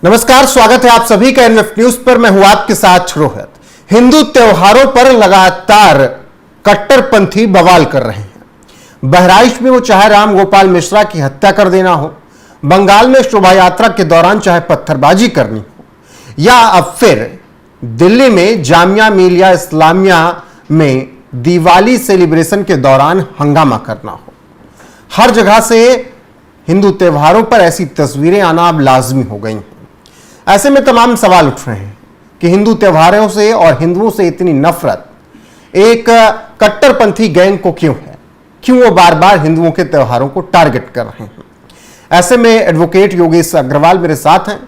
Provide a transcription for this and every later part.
नमस्कार, स्वागत है आप सभी का एनएफ न्यूज पर। मैं हूं आपके साथ रोहित। हिंदू त्योहारों पर लगातार कट्टरपंथी बवाल कर रहे हैं। बहराइच में वो चाहे राम गोपाल मिश्रा की हत्या कर देना हो, बंगाल में शोभा यात्रा के दौरान चाहे पत्थरबाजी करनी हो, या अब फिर दिल्ली में जामिया मिलिया इस्लामिया में दिवाली सेलिब्रेशन के दौरान हंगामा करना हो, हर जगह से हिंदू त्योहारों पर ऐसी तस्वीरें आना अब लाजमी हो गई हैं। ऐसे में तमाम सवाल उठ रहे हैं कि हिंदू त्योहारों से और हिंदुओं से इतनी नफरत एक कट्टरपंथी गैंग को क्यों है, क्यों वो बार बार हिंदुओं के त्योहारों को टारगेट कर रहे हैं। ऐसे में एडवोकेट योगेश अग्रवाल मेरे साथ हैं,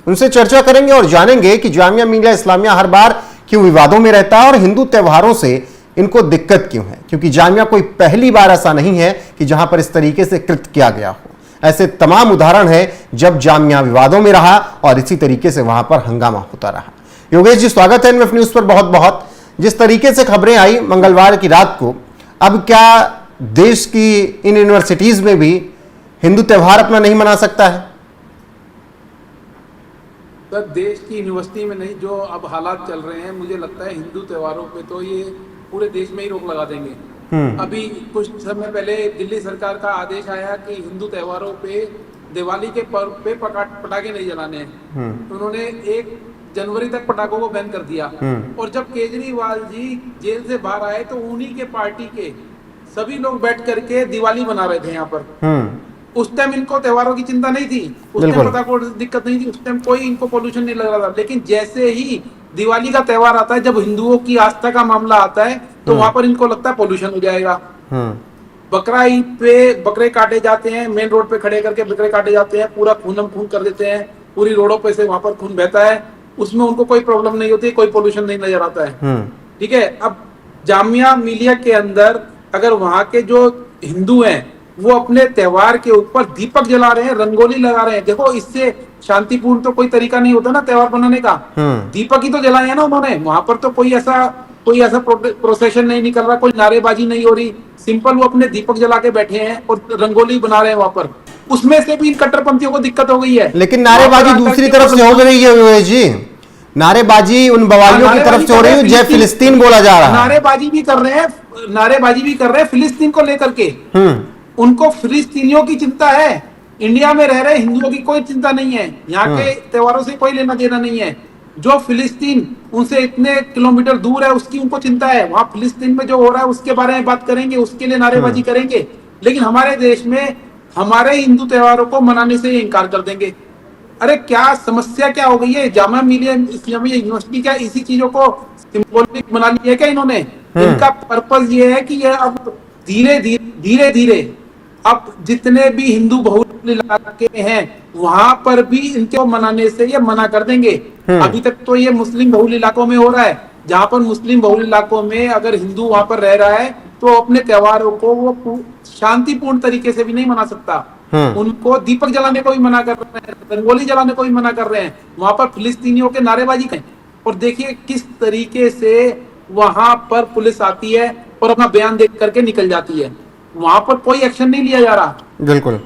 उनसे चर्चा करेंगे और जानेंगे कि जामिया मिलिया इस्लामिया हर बार क्यों विवादों में रहता है और हिंदू त्योहारों से इनको दिक्कत क्यों है, क्योंकि जामिया कोई पहली बार ऐसा नहीं है कि जहां पर इस तरीके से कृत्य किया गया हो। ऐसे तमाम उदाहरण है जब जामिया विवादों में रहा और इसी तरीके से वहां पर हंगामा होता रहा। योगेश जी, स्वागत है एनएफ न्यूज पर बहुत बहुत। जिस तरीके से खबरें आई मंगलवार की रात को, अब क्या देश की इन यूनिवर्सिटीज में भी हिंदू त्योहार अपना नहीं मना सकता है? सर, देश की यूनिवर्सिटी में नहीं, जो अब हालात चल रहे हैं, मुझे लगता है हिंदू त्योहारों पे तो ये पूरे देश में ही रोक लगा देंगे। अभी कुछ समय पहले दिल्ली सरकार का आदेश आया कि हिंदू त्योहारों पे दिवाली के पर्व पे पटाखे नहीं जलाने हैं। उन्होंने 1 जनवरी तक पटाखों को बैन कर दिया। और जब केजरीवाल जी जेल से बाहर आए तो उन्हीं के पार्टी के सभी लोग बैठ करके दिवाली मना रहे थे यहाँ पर। उस टाइम इनको त्योहारों की चिंता नहीं थी, उस टाइम पटाखों की दिक्कत नहीं थी, उस टाइम कोई इनको पोल्यूशन नहीं लग रहा था। लेकिन जैसे ही दिवाली का त्योहार आता है, जब हिंदुओं की आस्था का मामला आता है, तो वहां पर इनको लगता है पोल्यूशन हो जाएगा। बकरा ईद पे बकरे काटे जाते हैं, मेन रोड पे खड़े करके बकरे काटे जाते हैं, पूरा खूनम खून कर देते हैं, पूरी रोडों पे से वहां पर खून बहता है, उसमें उनको कोई प्रॉब्लम नहीं होती, कोई पोल्यूशन नहीं नजर आता है। ठीक है, अब जामिया मिलिया के अंदर अगर वहां के जो हिंदू हैं वो अपने त्योहार के ऊपर दीपक जला रहे हैं, रंगोली लगा रहे हैं, देखो इससे शांतिपूर्ण तो कोई तरीका नहीं होता ना त्योहार बनाने का। दीपक ही तो जलाए हैं ना उन्होंने, वहां पर तो कोई ऐसा प्रोसेशन नहीं निकल रहा, कोई नारेबाजी नहीं हो रही, सिंपल वो अपने दीपक जला के बैठे हैं और रंगोली बना रहे हैं वहां पर। उसमें से भी इन कट्टरपंथियों को दिक्कत हो गई है। लेकिन नारेबाजी दूसरी तरफ से हो रही है जी, नारेबाजी उन बवालियों की तरफ से हो रही है, जय फिलिस्तीन बोला जा रहा है। नारेबाजी भी कर रहे हैं फिलिस्तीन को लेकर के। उनको फिलिस्तीनियों की चिंता है, इंडिया में रह रहे हिंदुओं की कोई चिंता नहीं है, यहाँ के त्योहारों से कोई लेना देना नहीं है। जो फिलिस्तीन उनसे इतने किलोमीटर दूर है उसकी उनको चिंता है, वहां फिलिस्तीन में जो हो रहा है उसके बारे में बात करेंगे, उसके लिए नारेबाजी करेंगे। लेकिन हमारे देश में हमारे हिंदू त्योहारों को मनाने से इनकार कर देंगे। अरे क्या समस्या क्या हो गई है? जामिया मिलिया इस्लामिया यूनिवर्सिटी क्या इसी चीजों को सिंबॉलिक बना लिया है क्या इन्होंने? इनका पर्पज ये है कि ये अब धीरे धीरे अब जितने भी हिंदू बहुल इलाके हैं वहां पर भी इनको मनाने से ये मना कर देंगे। अभी तक तो ये मुस्लिम बहुल इलाकों में हो रहा है, जहां पर मुस्लिम बहुल इलाकों में अगर हिंदू वहां पर रह रहा है तो अपने त्योहारों को वो शांतिपूर्ण तरीके से भी नहीं मना सकता। उनको दीपक जलाने को भी मना कर रहे हैं, रंगोली जलाने को भी मना कर रहे हैं, वहां पर फिलिस्तीनियों के नारेबाजी करें। और देखिए किस तरीके से वहां पर पुलिस आती है और अपना बयान देख करके निकल जाती है, वहां पर कोई एक्शन नहीं लिया जा रहा। बिल्कुल,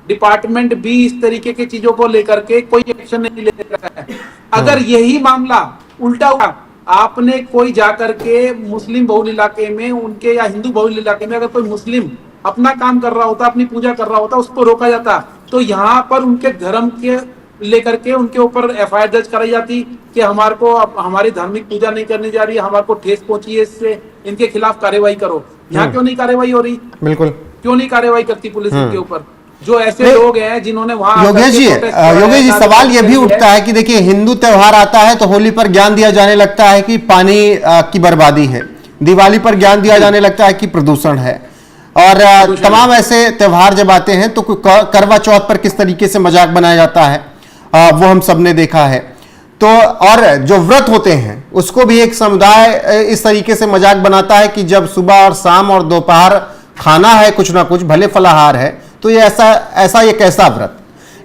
डिपार्टमेंट भी इस तरीके की चीजों को लेकर के कोई एक्शन नहीं ले रहा है। अगर यही मामला उल्टा हुआ, आपने कोई जाकर के मुस्लिम बहुल इलाके में उनके या हिंदू बहुल इलाके में अगर कोई मुस्लिम अपना काम कर रहा होता, अपनी पूजा कर रहा होता, उसको रोका जाता, तो यहाँ पर उनके धर्म के लेकर के उनके ऊपर एफआईआर दर्ज कराई जाती कि हमारे को हमारी धार्मिक पूजा नहीं करनी जा रही है, हमारे को ठेस पहुंची है, इससे इनके खिलाफ कार्रवाई करो। यहाँ क्यों नहीं कार्रवाई हो रही? बिल्कुल, क्यों नहीं कार्रवाई करती पुलिस इनके ऊपर? जो ऐसे लोग हैं जिन्होंने वहां योगेश जी सवाल यह भी उठता है कि देखिए हिंदू त्योहार आता है तो होली पर ज्ञान दिया जाने लगता है कि पानी की बर्बादी है, दिवाली पर ज्ञान दिया जाने लगता है कि प्रदूषण है, और तमाम ऐसे त्योहार जब आते हैं तो करवा चौथ पर किस तरीके से मजाक बनाया जाता है वो हम सबने देखा है। तो और जो व्रत होते हैं उसको भी एक समुदाय इस तरीके से मजाक बनाता है कि जब सुबह और शाम और दोपहर खाना है कुछ ना कुछ, भले फलाहार है, तो ये ऐसा एक ऐसा व्रत।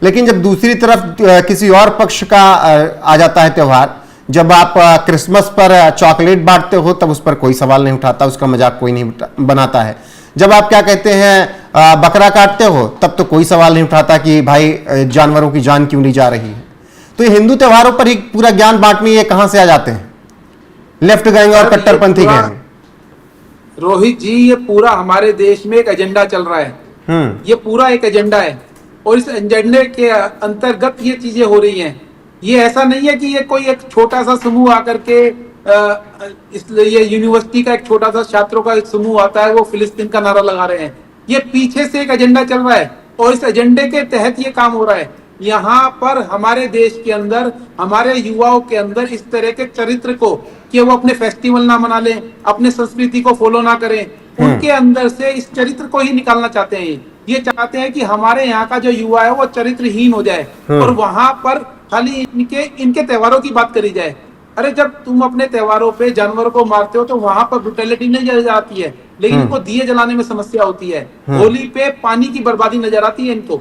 लेकिन जब दूसरी तरफ किसी और पक्ष का आ जाता है त्योहार, जब आप क्रिसमस पर चॉकलेट बांटते हो तब उस पर कोई सवाल नहीं उठाता, उसका मजाक कोई नहीं बनाता है। जब आप क्या कहते हैं बकरा काटते हो तब तो कोई सवाल नहीं उठाता कि भाई जानवरों की जान क्यों ली जा रही है। तो ये हिंदू त्योहारों पर ही पूरा ज्ञान बांटने ये कहां से आ जाते हैं, लेफ्ट गैंग और कट्टरपंथी गैंग? रोहित जी, ये पूरा हमारे देश में एक एजेंडा चल रहा है। ये पूरा एक एजेंडा है और इस एजेंडे के अंतर्गत ये चीजें हो रही हैं। ये ऐसा नहीं है कि ये कोई एक छोटा सा समूह आकर के इसलिए ये यूनिवर्सिटी का एक छोटा सा छात्रों का एक समूह आता है, वो फिलिस्तीन का नारा लगा रहे हैं। ये पीछे से एक एजेंडा चल रहा है और इस एजेंडे के तहत ये काम हो रहा है। यहाँ पर हमारे देश के अंदर हमारे युवाओं के अंदर इस तरह के चरित्र को, कि वो अपने फेस्टिवल ना मना लें, अपने संस्कृति को फॉलो ना करें, उनके अंदर से इस चरित्र को ही निकालना चाहते हैं। ये चाहते हैं कि हमारे यहाँ का जो युवा है वो चरित्रहीन हो जाए और वहां पर खाली इनके त्योहारों की बात करी जाए। अरे जब तुम अपने त्योहारों पे जानवरों को मारते हो तो वहां पर ब्रुटैलिटी नहीं नजर आती है, लेकिन इनको दिए जलाने में समस्या होती है। होली पे पानी की बर्बादी नजर आती है इनको।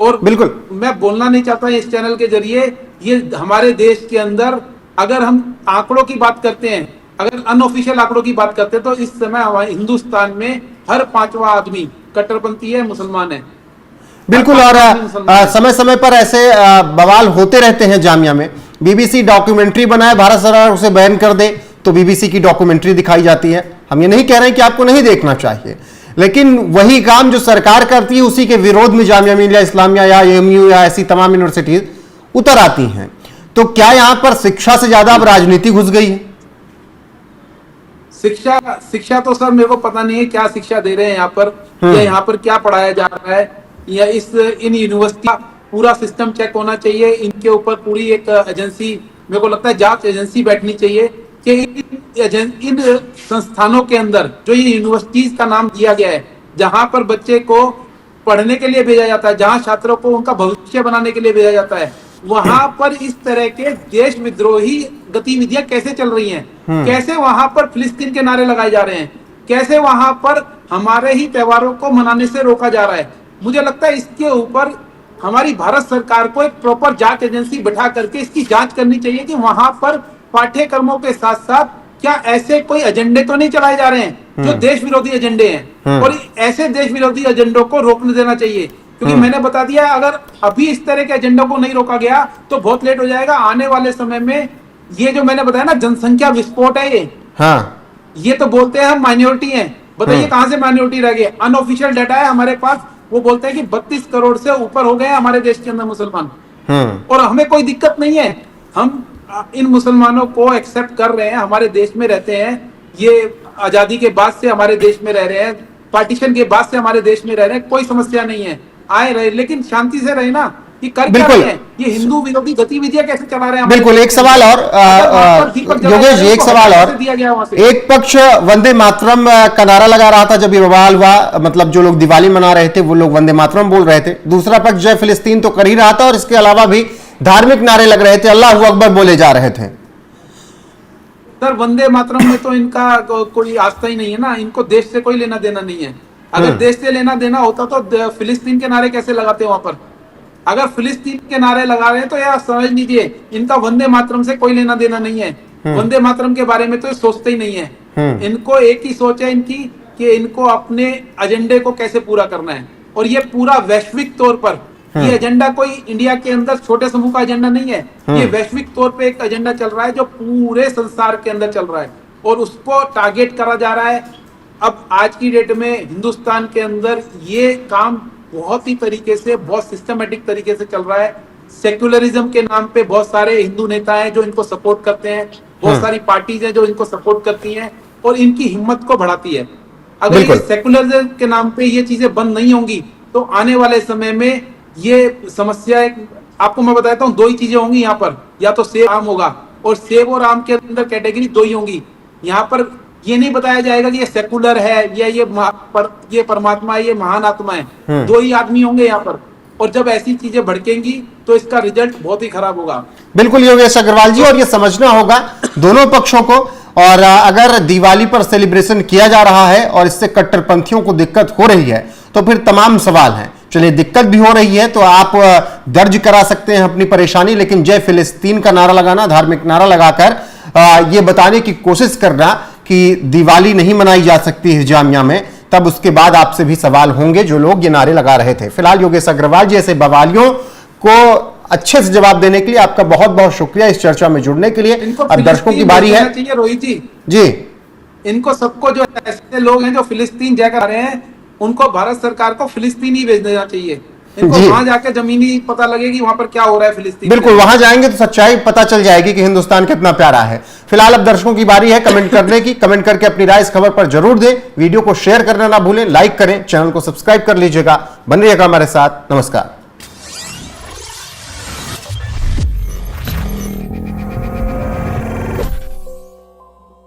और बिल्कुल मैं बोलना नहीं चाहता इस चैनल के जरिए, ये हमारे देश के अंदर अगर हम आंकड़ों की बात करते हैं, अगर अनऑफिशियल आंकड़ों की बात करते हैं, तो इस समय हमारे हिंदुस्तान में हर 5वां आदमी कट्टरपंथी है, मुसलमान है। बिल्कुल। और समय समय पर ऐसे बवाल होते रहते हैं जामिया में। बीबीसी डॉक्यूमेंट्री बनाए, भारत सरकार उसे बैन कर दे तो बीबीसी की डॉक्यूमेंट्री दिखाई जाती है। हम ये नहीं कह रहे हैं कि आपको नहीं देखना चाहिए, लेकिन वही काम जो सरकार करती है उसी के विरोध में जामिया मिलिया इस्लामिया या एएमयू या ऐसी तमाम यूनिवर्सिटीज उतर आती हैं। तो क्या यहां पर शिक्षा से ज्यादा अब राजनीति घुस गई है? शिक्षा तो सर मेरे को पता नहीं है क्या शिक्षा दे रहे हैं यहाँ पर, या यहाँ पर क्या पढ़ाया जा रहा है, या इन यूनिवर्सिटी का पूरा सिस्टम चेक होना चाहिए। इनके ऊपर पूरी एक एजेंसी, मेरे को लगता है जांच एजेंसी बैठनी चाहिए कि इन संस्थानों के अंदर जो ये यूनिवर्सिटीज का नाम दिया गया है, जहां पर बच्चे को पढ़ने के लिए भेजा जाता है, जहां छात्रों को उनका भविष्य बनाने के लिए भेजा जाता है, वहां पर इस तरह के देश विद्रोही गतिविधियां कैसे चल रही हैं? कैसे वहां पर फिलिस्तीन के नारे लगाए जा रहे हैं? कैसे वहां पर हमारे ही त्योहारों को मनाने से रोका जा रहा है? मुझे लगता है इसके ऊपर हमारी भारत सरकार को एक प्रॉपर जांच एजेंसी बैठा करके इसकी जांच करनी चाहिए कि वहां पर पाठ्यक्रमों के साथ साथ क्या ऐसे कोई एजेंडे तो नहीं चलाए जा रहे हैं जो देश विरोधी एजेंडे हैं, और ऐसे देश विरोधी एजेंडों को रोकने देना चाहिए। क्योंकि मैंने बता दिया, अगर अभी इस तरह के एजेंडों को नहीं रोका गया तो बहुत लेट हो जाएगा। आने वाले समय में ये जो मैंने बताया ना, जनसंख्या विस्फोट है ये। हाँ, ये तो बोलते हैं हम माइनॉरिटी हैं, बताइए कहां से माइनॉरिटी रह गए? अनऑफिशियल डाटा है हमारे पास, वो बोलते हैं कि 32 करोड़ से ऊपर हो गए हमारे देश के अंदर मुसलमान। और हमें कोई दिक्कत नहीं है, हम इन मुसलमानों को एक्सेप्ट कर रहे हैं, हमारे देश में रहते हैं। ये आजादी के बाद से हमारे देश में रह रहे हैं, पार्टीशन के बाद से हमारे देश में रह रहे हैं, कोई समस्या नहीं है, आए रहे, लेकिन शांति से रहे ना। ये कर क्या रहे हैं? ये हिंदू विरोधी गतिविधियां कैसे चला रहे हैं? बिल्कुल। एक सवाल और योगेश जी, एक सवाल और, एक पक्ष वंदे मातरम का नारा लगा रहा था जब ये बवाल हुआ, मतलब जो लोग दिवाली मना रहे थे वो लोग वंदे मातरम बोल रहे थे। दूसरा पक्ष जय फिलिस्तीन तो कर ही रहा था और इसके अलावा भी धार्मिक नारे लग रहे थे, अल्लाहू अकबर बोले जा रहे थे। सर वंदे मातरम में तो इनका कोई आस्था ही नहीं है ना, इनको देश से कोई लेना देना नहीं है। अगर देश से लेना देना होता तो फिलिस्तीन के नारे कैसे लगाते वहां पर? अगर फिलिस्तीन के नारे लगा रहे हैं तो यार समझ लीजिए, इनका वंदे मातरम से कोई लेना देना नहीं है। वंदे मातरम के बारे में तो सोचते ही नहीं है। इनको एक ही सोच है इनकी कि इनको अपने एजेंडे को कैसे पूरा करना है, और ये पूरा वैश्विक तौर पर ये एजेंडा कोई इंडिया के अंदर छोटे समूह का एजेंडा नहीं है। ये वैश्विक तौर पे एक एजेंडा चल रहा है जो पूरे संसार के अंदर चल रहा है और उसको टारगेट करा जा रहा है। अब आज की डेट में हिंदुस्तान के अंदर ये काम बहुत ही तरीके से, बहुत सिस्टमेटिक तरीके से चल रहा है। सेक्युलरिज्म के नाम पे बहुत सारे हिंदू नेता हैं जो इनको सपोर्ट करते हैं, बहुत सारी पार्टीज हैं जो इनको सपोर्ट करती हैं और इनकी हिम्मत को बढ़ाती है। अगर ये सेक्युलरिज्म के नाम पे ये चीजें बंद नहीं होंगी तो आने वाले समय में ये समस्या, आपको मैं बताता हूँ, दो ही चीजें होंगी यहाँ पर, या तो सेब आम होगा, और सेब और आम के अंदर कैटेगरी दो ही होंगी। यहाँ पर ये नहीं बताया जाएगा कि ये सेकुलर है या ये परमात्मा है, ये महान आत्मा है। दो ही आदमी होंगे यहाँ पर, और जब ऐसी चीजें भड़केंगी तो इसका रिजल्ट बहुत ही खराब होगा। बिल्कुल योगेश अग्रवाल जी, और ये समझना होगा दोनों पक्षों को। और अगर दिवाली पर सेलिब्रेशन किया जा रहा है और इससे कट्टरपंथियों को दिक्कत हो रही है तो फिर तमाम सवाल हैं। चलिए, दिक्कत भी हो रही है तो आप दर्ज करा सकते हैं अपनी परेशानी, लेकिन जय फिलिस्तीन का नारा लगाना, धार्मिक नारा लगाकर ये बताने की कोशिश करना कि दिवाली नहीं मनाई जा सकती है जामिया में, तब उसके बाद आपसे भी सवाल होंगे जो लोग ये नारे लगा रहे थे। फिलहाल योगेश अग्रवाल जी ऐसे बवालियों को अच्छे से जवाब देने के लिए आपका बहुत बहुत शुक्रिया, इस चर्चा में जुड़ने के लिए। इनको अब दर्शकों की बारी है। चाहिए रोहित जी, जी इनको सबको, जो ऐसे लोग हैं जो फिलिस्तीन जाकर आ रहे हैं, उनको भारत सरकार को फिलिस्तीन ही भेज देना चाहिए। इनको जी। वहां जाके जमीनी पता लगेगी वहां पर क्या हो रहा है फिलिस्तीन में। बिल्कुल, वहां जाएंगे तो सच्चाई पता चल जाएगी कि हिंदुस्तान कितना प्यारा है। फिलहाल अब दर्शकों की बारी है कमेंट करने की। कमेंट करके अपनी राय इस खबर पर जरूर दें। वीडियो को शेयर करना ना भूलें, लाइक करें, चैनल को सब्सक्राइब कर लीजिएगा। बने रहिएगा हमारे साथ। नमस्कार।